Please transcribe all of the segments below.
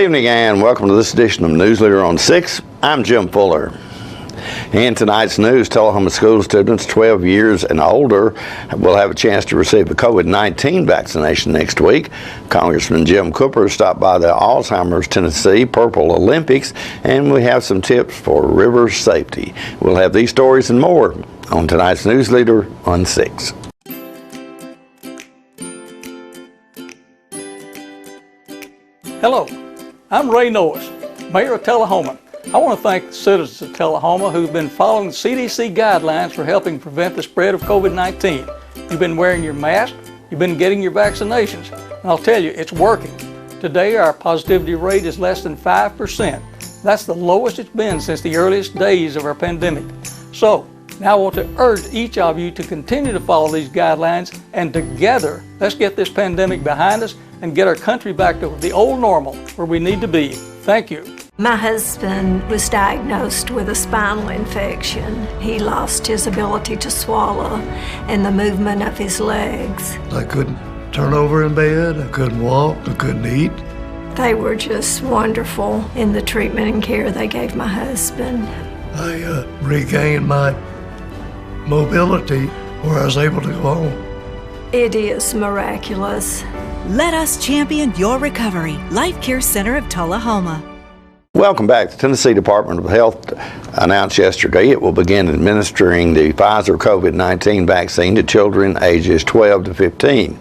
evening and welcome to this edition of News Leader on 6. I'm Jim Fuller. In tonight's news, Tullahoma school students 12 years and older will have a chance to receive a COVID-19 vaccination next week. Congressman Jim Cooper stopped by the Alzheimer's Tennessee Purple Olympics, and we have some tips for river safety. We'll have these stories and more on tonight's News Leader on 6. Hello, I'm Ray Norris, Mayor of Tullahoma. I want to thank the citizens of Tullahoma who've been following the CDC guidelines for helping prevent the spread of COVID-19. You've been wearing your mask, you've been getting your vaccinations, and I'll tell you, it's working. Today, our positivity rate is less than 5%. That's the lowest it's been since the earliest days of our pandemic. So, now I want to urge each of you to continue to follow these guidelines, and together, let's get this pandemic behind us and get our country back to the old normal where we need to be. Thank you. My husband was diagnosed with a spinal infection. He lost his ability to swallow and the movement of his legs. I couldn't turn over in bed, I couldn't walk, I couldn't eat. They were just wonderful in the treatment and care they gave my husband. I regained my mobility where I was able to go home. It is miraculous. Let us champion your recovery. Life Care Center of Tullahoma. Welcome back. The Tennessee Department of Health announced yesterday it will begin administering the Pfizer COVID-19 vaccine to children ages 12 to 15.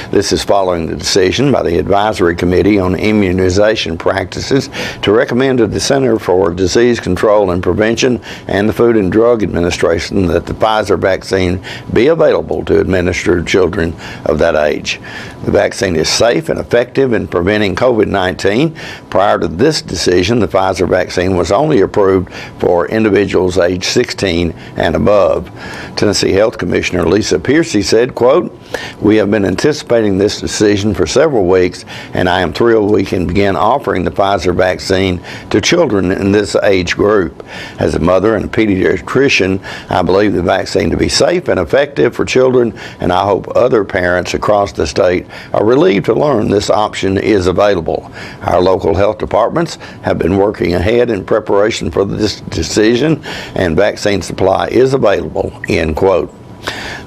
This is following the decision by the Advisory Committee on Immunization Practices to recommend to the Center for Disease Control and Prevention and the Food and Drug Administration that the Pfizer vaccine be available to administer to children of that age. The vaccine is safe and effective in preventing COVID-19. Prior to this decision, the Pfizer vaccine was only approved for individuals age 16 and above. Tennessee Health Commissioner Lisa Piercy said, quote, "We have been anticipating this decision for several weeks, and I am thrilled we can begin offering the Pfizer vaccine to children in this age group. As a mother and a pediatrician, I believe the vaccine to be safe and effective for children, and I hope other parents across the state are relieved to learn this option is available. Our local health departments have been working ahead in preparation for this decision, and vaccine supply is available," end quote.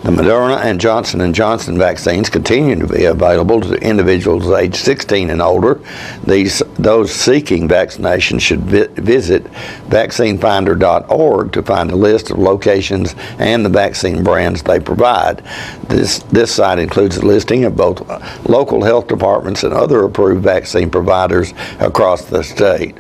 The Moderna and Johnson & Johnson vaccines continue to be available to individuals age 16 and older. Those seeking vaccination should visit vaccinefinder.org to find a list of locations and the vaccine brands they provide. This site includes a listing of both local health departments and other approved vaccine providers across the state.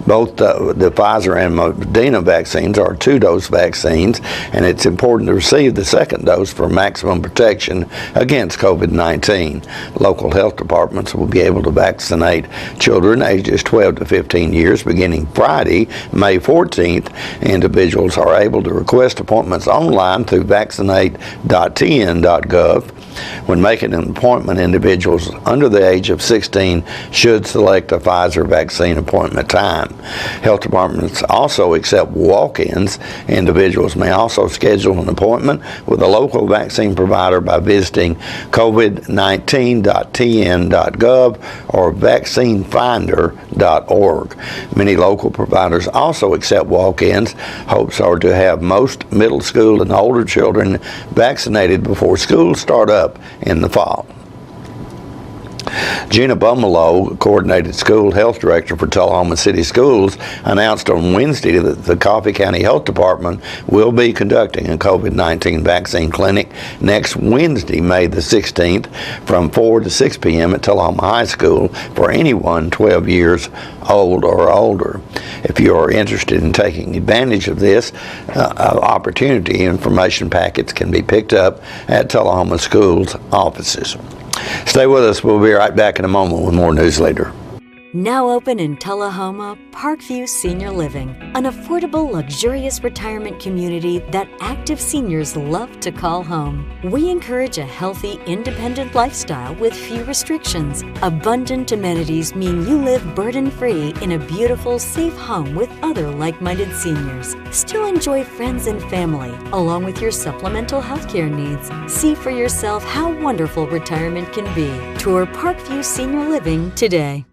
Both the Pfizer and Moderna vaccines are 2-dose vaccines, and it's important to receive the second dose for maximum protection against COVID-19. Local health departments will be able to vaccinate children ages 12 to 15 years beginning Friday, May 14th. Individuals are able to request appointments online through vaccinate.tn.gov. When making an appointment, individuals under the age of 16 should select a Pfizer vaccine appointment time. Health departments also accept walk-ins. Individuals may also schedule an appointment with a local vaccine provider by visiting covid19.tn.gov or vaccinefinder.org. Many local providers also accept walk-ins. Hopes are to have most middle school and older children vaccinated before schools start up in the fall. Gina Bumalo, Coordinated School Health Director for Tullahoma City Schools, announced on Wednesday that the Coffee County Health Department will be conducting a COVID-19 vaccine clinic next Wednesday, May the 16th, from 4 to 6 p.m. at Tullahoma High School for anyone 12 years old or older. If you are interested in taking advantage of this opportunity, information packets can be picked up at Tullahoma Schools offices. Stay with us. We'll be right back in a moment with more News Leader. Now open in Tullahoma, Parkview Senior Living, an affordable, luxurious retirement community that active seniors love to call home. We encourage a healthy, independent lifestyle with few restrictions. Abundant amenities mean you live burden-free in a beautiful, safe home with other like-minded seniors. Still enjoy friends and family, along with your supplemental health care needs. See for yourself how wonderful retirement can be. Tour Parkview Senior Living today.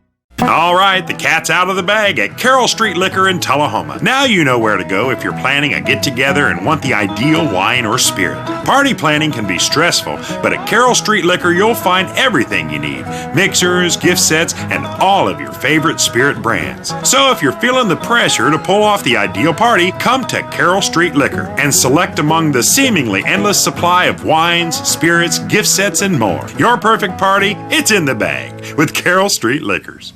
All right, the cat's out of the bag at Carroll Street Liquor in Tullahoma. Now you know where to go if you're planning a get-together and want the ideal wine or spirit. Party planning can be stressful, but at Carroll Street Liquor you'll find everything you need. Mixers, gift sets, and all of your favorite spirit brands. So if you're feeling the pressure to pull off the ideal party, come to Carroll Street Liquor and select among the seemingly endless supply of wines, spirits, gift sets, and more. Your perfect party, it's in the bag with Carroll Street Liquors.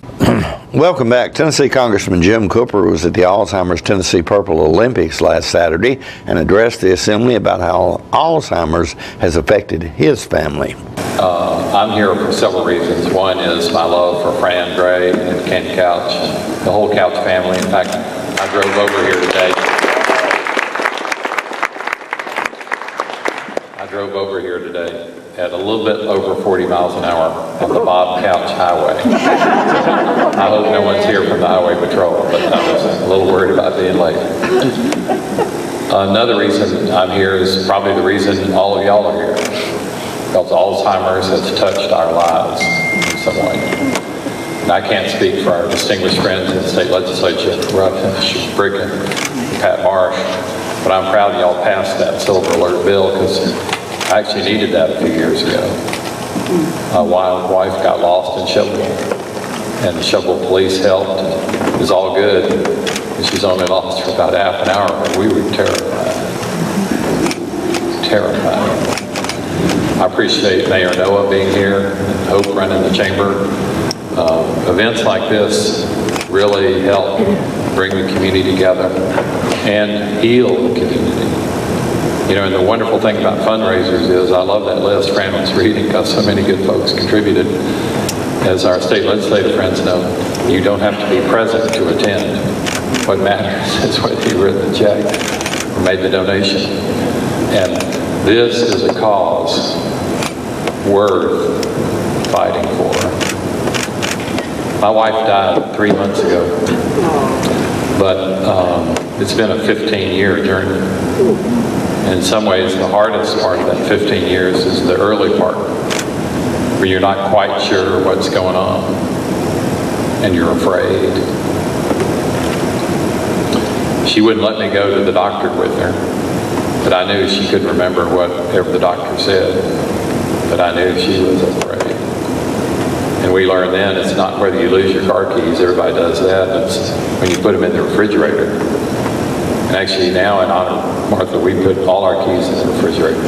Welcome back. Tennessee Congressman Jim Cooper was at the Alzheimer's Tennessee Purple Olympics last Saturday and addressed the assembly about how Alzheimer's has affected his family. I'm here for several reasons. One is my love for Fran Gray and Ken Couch, the whole Couch family. In fact, I drove over here today. At a little bit over 40 miles an hour on the Bob Couch Highway. I hope no one's here from the Highway Patrol, but I was a little worried about being late. Another reason I'm here is probably the reason all of y'all are here, because Alzheimer's has touched our lives in some way. And I can't speak for our distinguished friends in the state legislature, Rush Brigham, Pat Marsh, but I'm proud that y'all passed that silver alert bill because I actually needed that a few years ago. My wife got lost in Shelbyville, and the Shelbyville police helped, and it was all good. And she's only lost for about half an hour, but we were terrified. Terrified. I appreciate Mayor Noah being here, and Hope running the chamber. Events like this really help bring the community together and heal the community. You know, and the wonderful thing about fundraisers is, I love that list Fran was reading because so many good folks contributed. As our state legislative friends know, you don't have to be present to attend. What matters is whether you wrote the check or made the donation. And this is a cause worth fighting for. My wife died 3 months ago, but it's been a 15-year journey. In some ways, the hardest part of that 15 years is the early part, where you're not quite sure what's going on, and you're afraid. She wouldn't let me go to the doctor with her, but I knew she couldn't remember whatever the doctor said, but I knew she was afraid. And we learned then it's not whether you lose your car keys, everybody does that, it's when you put them in the refrigerator. And actually now in honor of Martha, we put all our keys in the refrigerator.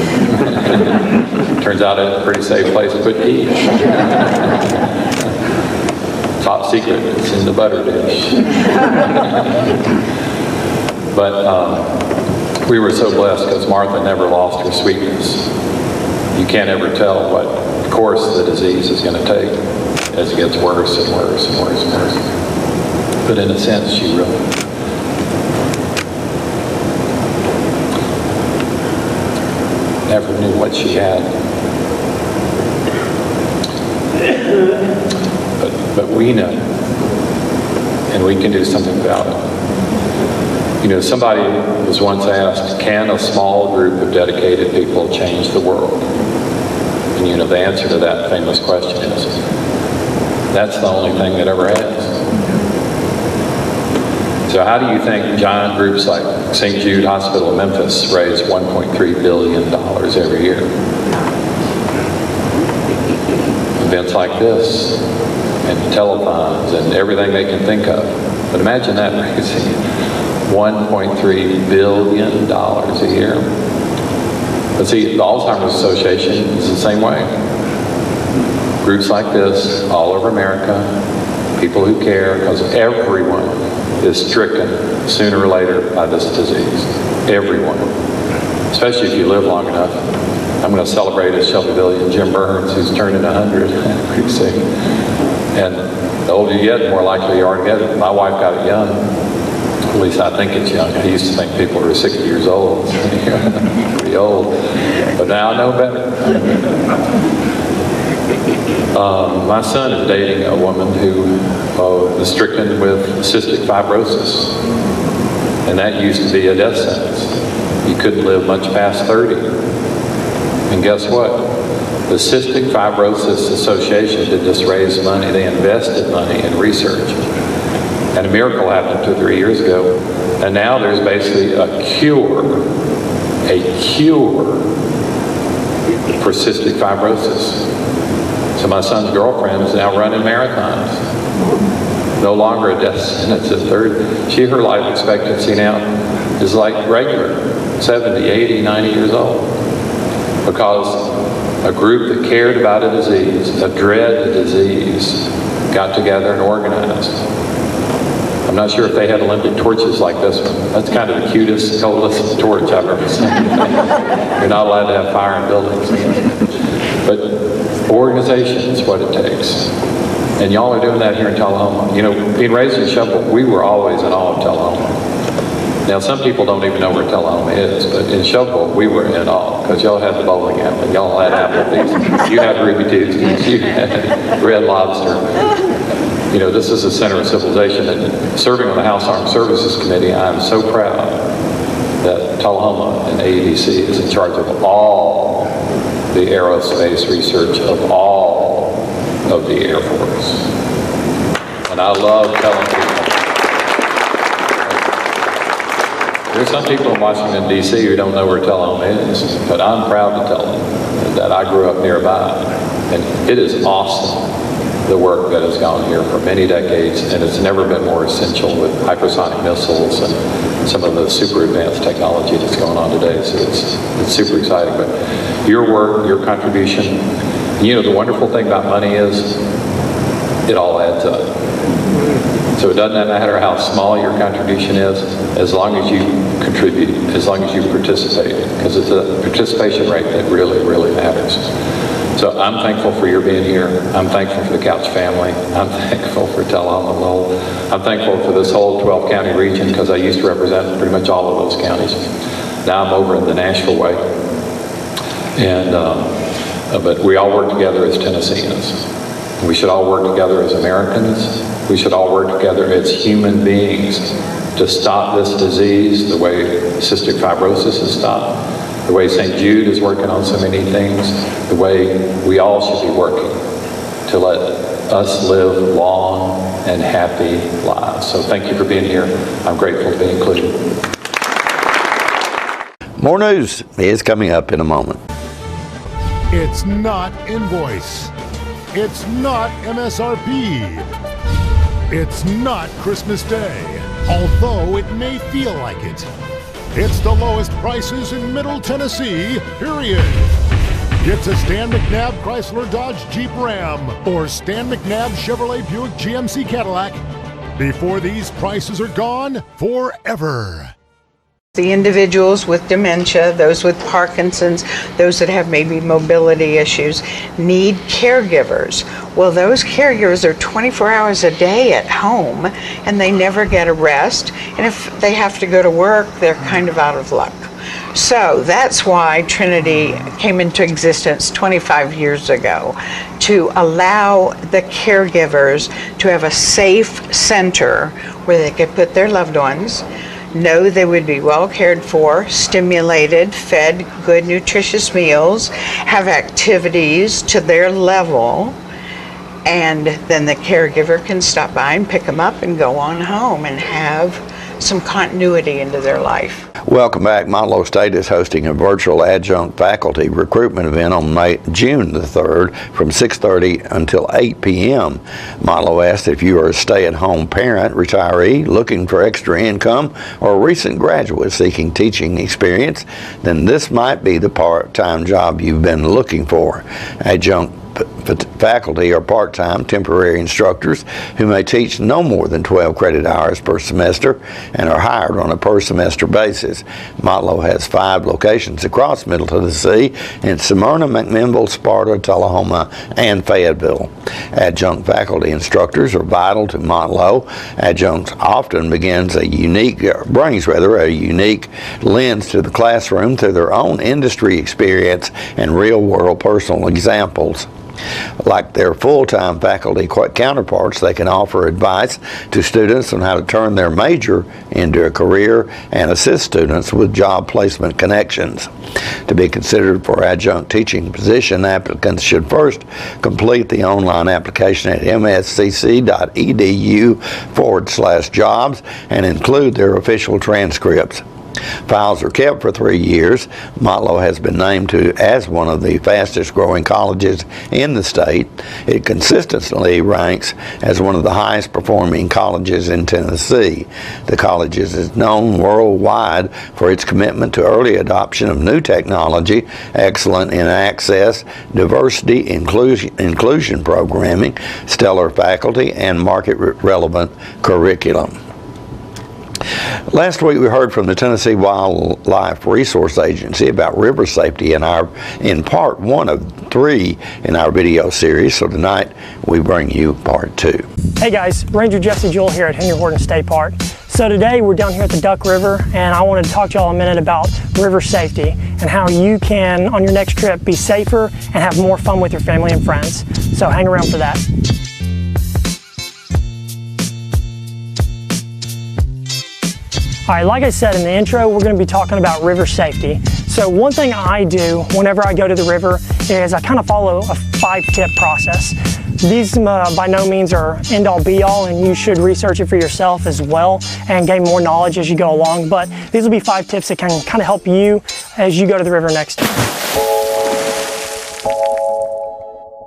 Turns out it's a pretty safe place to put keys. Top secret, it's in the butter dish. But we were so blessed because Martha never lost her sweetness. You can't ever tell what course the disease is going to take as it gets worse and worse and worse and worse. But in a sense, she really never knew what she had. But we know, and we can do something about it. You know, somebody was once asked, can a small group of dedicated people change the world? And you know, the answer to that famous question is, that's the only thing that ever has. So how do you think giant groups like St. Jude Hospital in Memphis raise $1.3 billion every year? Events like this, and telethons, and everything they can think of. But imagine that raising $1.3 billion a year. But see, the Alzheimer's Association is the same way. Groups like this all over America, people who care, because everyone is stricken sooner or later by this disease. Everyone. Especially if you live long enough. I'm going to celebrate a Shelbyvillian, Jim Burns, who's turning 100 pretty soon. And the older you get, the more likely you are to get it. My wife got it young. At least I think it's young. I used to think people were 60 years old. Pretty old. But now I know better. My son is dating a woman who is stricken with cystic fibrosis. And that used to be a death sentence. You couldn't live much past 30. And guess what? The Cystic Fibrosis Association did this raise money. They invested money in research. And a miracle happened 2 or 3 years ago. And now there's basically a cure for cystic fibrosis. So my son's girlfriend is now running marathons. No longer a death sentence at 30. Her life expectancy now is like regular, 70, 80, 90 years old. Because a group that cared about a disease, that dread the disease, got together and organized. I'm not sure if they had Olympic torches like this one. That's kind of the cutest, coldest torch I've ever seen. You're not allowed to have fire in buildings. But organization is what it takes. And y'all are doing that here in Tullahoma. You know, being raised in Shelbyville, we were always in awe of Tullahoma. Now, some people don't even know where Tullahoma is, but in Shelbyville, we were in awe, because y'all had the bowling alley, y'all had Applebee's, you had Ruby Tuesdays, you had Red Lobster. You know, this is a center of civilization, and serving on the House Armed Services Committee, I'm so proud that Tullahoma and AEDC is in charge of all the aerospace research of all of the Air Force. And I love telling people. There's some people in Washington, D.C. who don't know where Tullahoma is, but I'm proud to tell them that I grew up nearby. And it is awesome, the work that has gone here for many decades, and it's never been more essential with hypersonic missiles and some of the super advanced technology that's going on today. So it's super exciting. But your work, your contribution, you know, the wonderful thing about money is it all adds up. So it doesn't matter how small your contribution is, as long as you contribute, as long as you participate, because it's a participation rate that really, really matters. So I'm thankful for your being here. I'm thankful for the Couch family. I'm thankful for Tullahoma Lowell. I'm thankful for this whole 12-county region, because I used to represent pretty much all of those counties. Now I'm over in the Nashville way. And, but we all work together as Tennesseans. We should all work together as Americans. We should all work together as human beings to stop this disease the way cystic fibrosis is stopped, the way St. Jude is working on so many things, the way we all should be working to let us live long and happy lives. So thank you for being here. I'm grateful to be included. More news is coming up in a moment. It's not invoice. It's not MSRP. It's not Christmas Day, although it may feel like it. It's the lowest prices in Middle Tennessee, period. Get to Stan McNabb Chrysler Dodge Jeep Ram or Stan McNabb Chevrolet Buick GMC Cadillac before these prices are gone forever. The individuals with dementia, those with Parkinson's, those that have maybe mobility issues, need caregivers. Well, those caregivers are 24 hours a day at home, and they never get a rest. And if they have to go to work, they're kind of out of luck. So that's why Trinity came into existence 25 years ago, to allow the caregivers to have a safe center where they could put their loved ones, know they would be well cared for, stimulated, fed good nutritious meals, have activities to their level, and then the caregiver can stop by and pick them up and go on home and have some continuity into their life. Welcome back. Motlow State is hosting a virtual adjunct faculty recruitment event on June the 3rd from 6:30 until 8 p.m. Motlow asked if you are a stay-at-home parent, retiree, looking for extra income, or a recent graduate seeking teaching experience, then this might be the part-time job you've been looking for. Adjunct faculty are part-time temporary instructors who may teach no more than 12 credit hours per semester and are hired on a per-semester basis. Motlow has 5 locations across Middle Tennessee in Smyrna, McMinnville, Sparta, Tullahoma, and Fayetteville. Adjunct faculty instructors are vital to Motlow. Adjuncts often brings a unique lens to the classroom through their own industry experience and real-world personal examples. Like their full-time faculty counterparts, they can offer advice to students on how to turn their major into a career and assist students with job placement connections. To be considered for adjunct teaching position, applicants should first complete the online application at mscc.edu/jobs and include their official transcripts. Files are kept for 3 years. Motlow has been named as one of the fastest growing colleges in the state. It consistently ranks as one of the highest performing colleges in Tennessee. The college is known worldwide for its commitment to early adoption of new technology, excellent in access, diversity, inclusion programming, stellar faculty, and market relevant curriculum. Last week we heard from the Tennessee Wildlife Resource Agency about river safety in part 1 of 3 in our video series, so tonight we bring you part 2. Hey guys, Ranger Jesse Jewell here at Henry Horton State Park. So today we're down here at the Duck River, and I wanted to talk to y'all a minute about river safety and how you can, on your next trip, be safer and have more fun with your family and friends. So hang around for that. All right, like I said in the intro, we're going to be talking about river safety. So one thing I do whenever I go to the river is I kind of follow a 5-tip process. These by no means are end-all be-all, and you should research it for yourself as well and gain more knowledge as you go along. But these will be 5 tips that can kind of help you as you go to the river next time.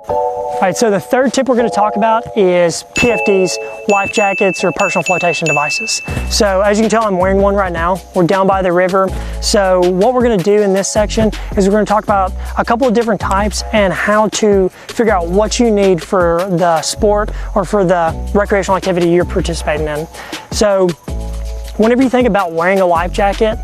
All right, so the third tip we're going to talk about is PFDs, life jackets, or personal flotation devices. So as you can tell, I'm wearing one right now. We're down by the river. So what we're going to do in this section is we're going to talk about a couple of different types and how to figure out what you need for the sport or for the recreational activity you're participating in. So whenever you think about wearing a life jacket,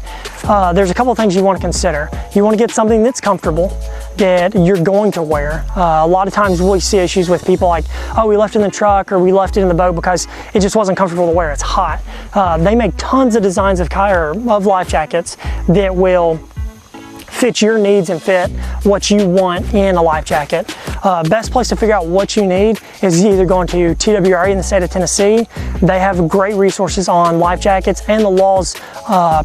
there's a couple of things you want to consider. You want to get something that's comfortable, that you're going to wear. A lot of times we see issues with people like, oh, we left it in the truck or we left it in the boat because it just wasn't comfortable to wear. It's hot. They make tons of designs of life jackets that will fit your needs and fit what you want in a life jacket. Best place to figure out what you need is either going to TWRA in the state of Tennessee. They have great resources on life jackets and the laws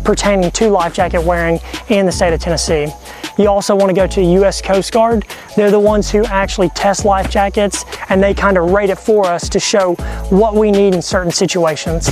pertaining to life jacket wearing in the state of Tennessee. You also want to go to U.S. Coast Guard. They're the ones who actually test life jackets, and they kind of rate it for us to show what we need in certain situations.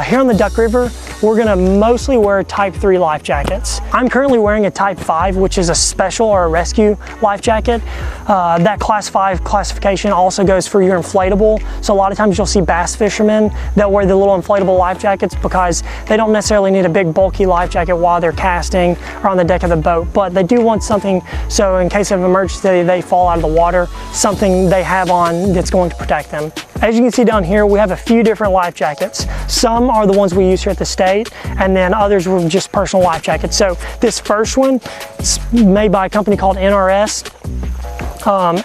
Here on the Duck River, we're going to mostly wear Type 3 life jackets. I'm currently wearing a Type 5, which is a special or a rescue life jacket. That Class 5 classification also goes for your inflatable. So a lot of times you'll see bass fishermen, they'll wear the little inflatable life jackets because they don't necessarily need a big bulky life jacket while they're casting or on the deck of the boat, but they do want something so in case of emergency they fall out of the water, something they have on that's going to protect them. As you can see down here, we have a few different life jackets. Some are the ones we use here at the state, and then others were just personal life jackets. So this first one is made by a company called NRS.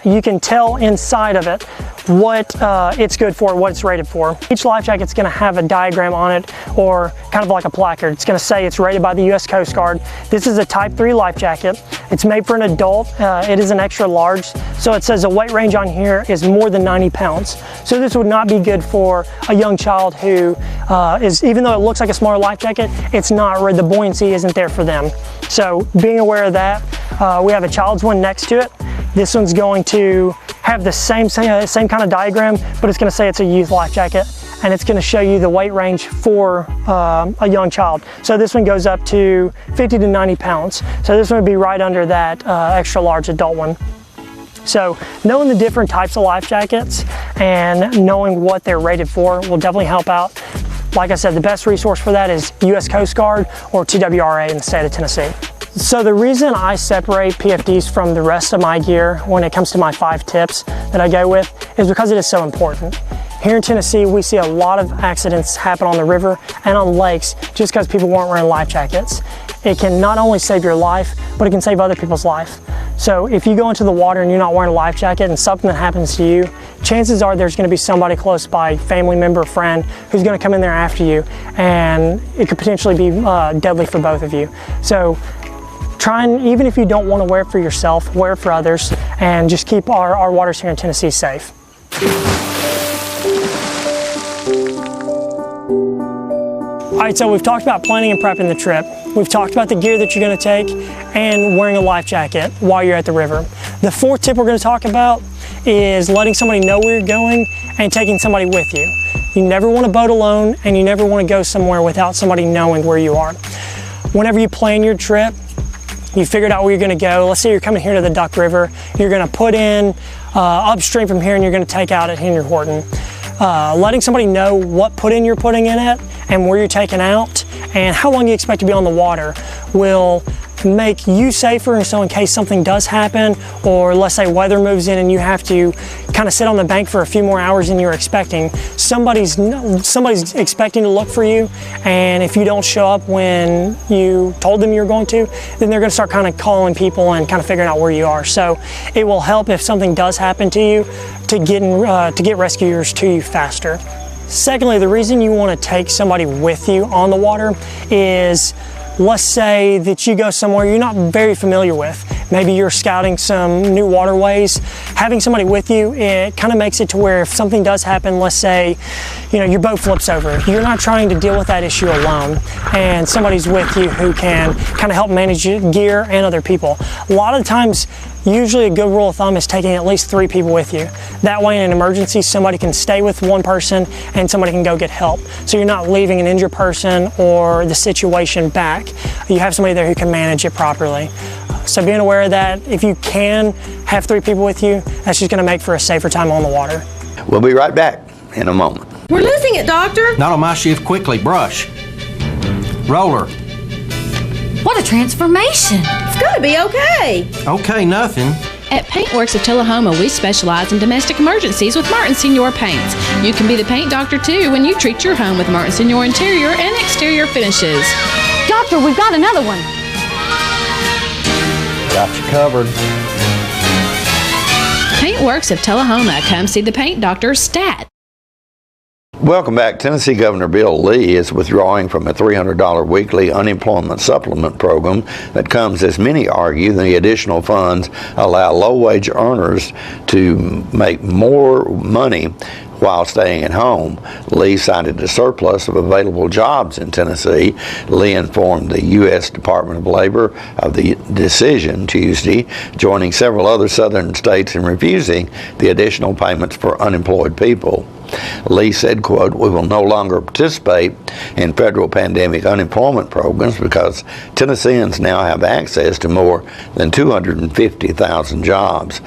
You can tell inside of it what it's good for, what it's rated for. Each life jacket's going to have a diagram on it, or kind of like a placard. It's going to say it's rated by the U.S. Coast Guard. This is a Type 3 life jacket. It's made for an adult. It is an extra large, so it says the weight range on here is more than 90 pounds. So this would not be good for a young child who even though it looks like a smaller life jacket, it's not, the buoyancy isn't there for them. So being aware of that, we have a child's one next to it. This one's going to have the same kind of diagram, but it's going to say it's a youth life jacket, and it's going to show you the weight range for a young child. So this one goes up to 50 to 90 pounds. So this one would be right under that extra large adult one. So knowing the different types of life jackets and knowing what they're rated for will definitely help out. Like I said, the best resource for that is U.S. Coast Guard or TWRA in the state of Tennessee. So the reason I separate PFDs from the rest of my gear when it comes to my 5 tips that I go with is because it is so important. Here in Tennessee, we see a lot of accidents happen on the river and on lakes just because people weren't wearing life jackets. It can not only save your life, but it can save other people's life. So if you go into the water and you're not wearing a life jacket and something that happens to you, chances are there's going to be somebody close by, family member, friend, who's going to come in there after you, and it could potentially be deadly for both of you. So try and, even if you don't want to wear it for yourself, wear it for others, and just keep our waters here in Tennessee safe. All right, so we've talked about planning and prepping the trip. We've talked about the gear that you're going to take and wearing a life jacket while you're at the river. The fourth tip we're going to talk about is letting somebody know where you're going and taking somebody with you. You never want to boat alone, and you never want to go somewhere without somebody knowing where you are. Whenever you plan your trip, you figured out where you're going to go. Let's say you're coming here to the Duck River. You're going to put in upstream from here, and you're going to take out at Henry Horton. Letting somebody know what put-in you're putting in it and where you're taking out and how long you expect to be on the water will make you safer. And so in case something does happen, or let's say weather moves in and you have to kind of sit on the bank for a few more hours than you're expecting, somebody's expecting to look for you, and if you don't show up when you told them you're going to, then they're going to start kind of calling people and kind of figuring out where you are. So it will help if something does happen to you to get rescuers to you faster. Secondly, the reason you want to take somebody with you on the water is, let's say that you go somewhere you're not very familiar with. Maybe you're scouting some new waterways. Having somebody with you, it kind of makes it to where if something does happen, let's say, your boat flips over, you're not trying to deal with that issue alone, and somebody's with you who can kind of help manage your gear and other people. A lot of the times, usually a good rule of thumb is taking at least 3 people with you. That way in an emergency, somebody can stay with one person and somebody can go get help. So you're not leaving an injured person or the situation back. You have somebody there who can manage it properly. So being aware of that, if you can have 3 people with you, that's just going to make for a safer time on the water. We'll be right back in a moment. We're losing it, Doctor. Not on my shift. Quickly, brush. Roller. What a transformation. It's going to be okay. Okay, nothing. At Paintworks of Tullahoma, we specialize in domestic emergencies with Martin Senior Paints. You can be the paint doctor too when you treat your home with Martin Senior interior and exterior finishes. Doctor, we've got another one. Got you covered. Paintworks of Tullahoma. Come see the paint doctor, Stat. Welcome back. Tennessee Governor Bill Lee is withdrawing from a $300 weekly unemployment supplement program that comes, as many argue, the additional funds allow low-wage earners to make more money while staying at home. Lee cited the surplus of available jobs in Tennessee. Lee informed the U.S. Department of Labor of the decision Tuesday, joining several other southern states in refusing the additional payments for unemployed people. Lee said, quote, "We will no longer participate in federal pandemic unemployment programs because Tennesseans now have access to more than 250,000 jobs.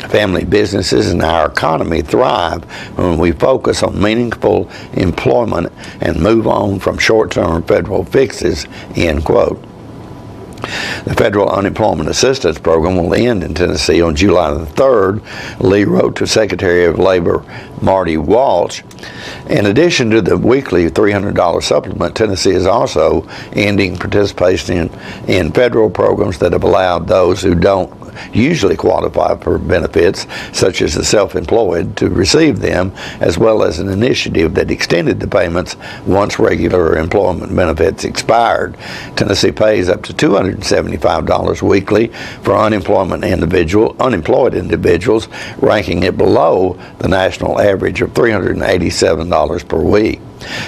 Family businesses and our economy thrive when we focus on meaningful employment and move on from short-term federal fixes," end quote. The Federal Unemployment Assistance Program will end in Tennessee on July the 3rd, Lee wrote to Secretary of Labor Marty Walsh. In addition to the weekly $300 supplement, Tennessee is also ending participation in federal programs that have allowed those who don't usually qualify for benefits, such as the self-employed, to receive them, as well as an initiative that extended the payments once regular employment benefits expired. Tennessee pays up to $275 weekly for unemployed individuals, ranking it below the national average of $387 per week.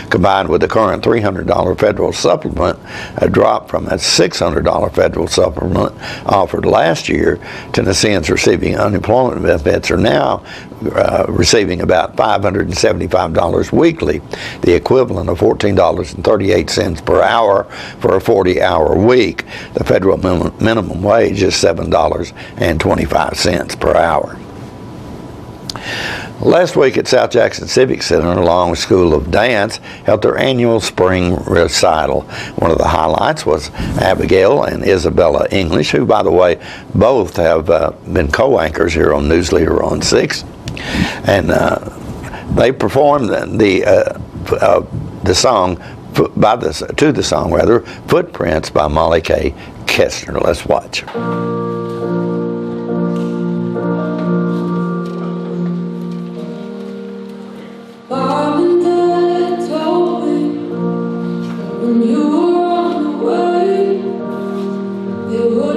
Combined with the current $300 federal supplement, a drop from a $600 federal supplement offered last year, Tennesseans receiving unemployment benefits are now receiving about $575 weekly, the equivalent of $14.38 per hour for a 40-hour week. The federal minimum wage is $7.25 per hour. Last week at South Jackson Civic Center, Long School of Dance held their annual spring recital. One of the highlights was Abigail and Isabella English, who, by the way, both have been co-anchors here on News Leader on 6. And they performed the song Footprints by Molly K. Kestner. Let's watch. When you were on the way, there was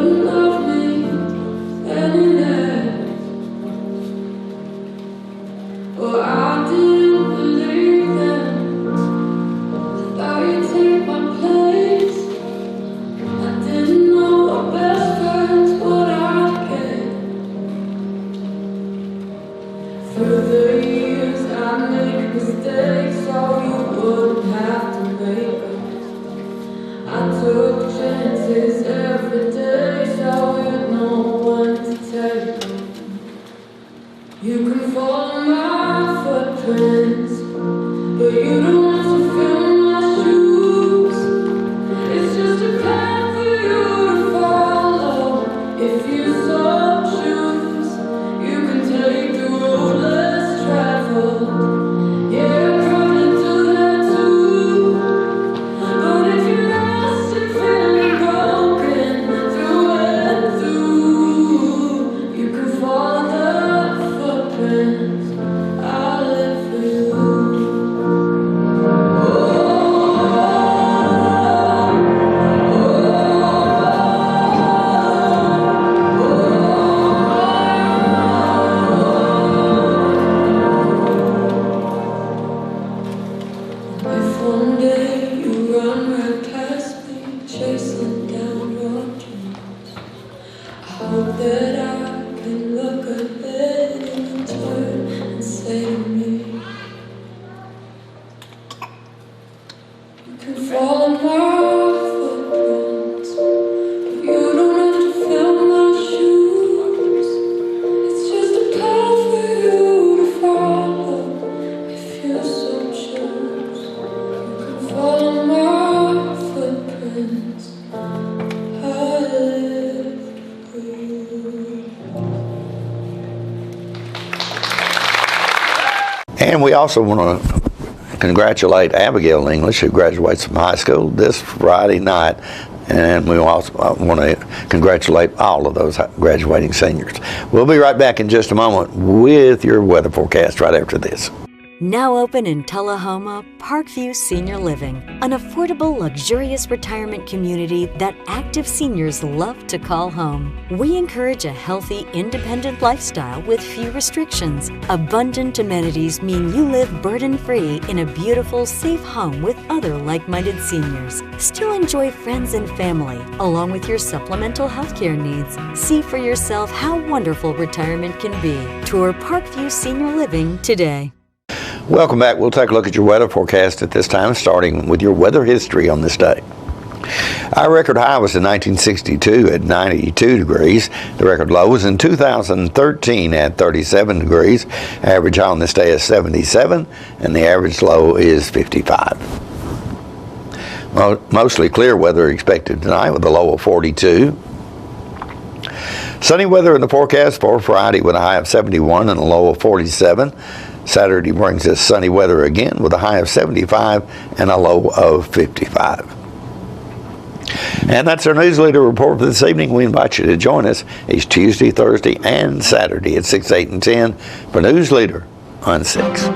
chasing down your dreams. I hope that I can look ahead and turn and say to me, you can follow my footprints, but you don't have to fill my shoes. It's just a path for you to follow if you so choose. You can follow my footprints. I live for you. And we also want to congratulate Abigail English, who graduates from high school this Friday night. And we also want to congratulate all of those graduating seniors. We'll be right back in just a moment with your weather forecast right after this. Now open in Tullahoma, Parkview Senior Living, an affordable, luxurious retirement community that active seniors love to call home. We encourage a healthy, independent lifestyle with few restrictions. Abundant amenities mean you live burden-free in a beautiful, safe home with other like-minded seniors. Still enjoy friends and family, along with your supplemental healthcare needs. See for yourself how wonderful retirement can be. Tour Parkview Senior Living today. Welcome back. We'll take a look at your weather forecast at this time, starting with your weather history on this day. Our record high was in 1962 at 92 degrees. The record low was in 2013 at 37 degrees. Average high on this day is 77, and the average low is 55. Mostly clear weather expected tonight with a low of 42. Sunny weather in the forecast for Friday with a high of 71 and a low of 47. Saturday brings us sunny weather again with a high of 75 and a low of 55. And that's our news leader report for this evening. We invite you to join us each Tuesday, Thursday, and Saturday at 6, 8, and 10 for News Leader on 6.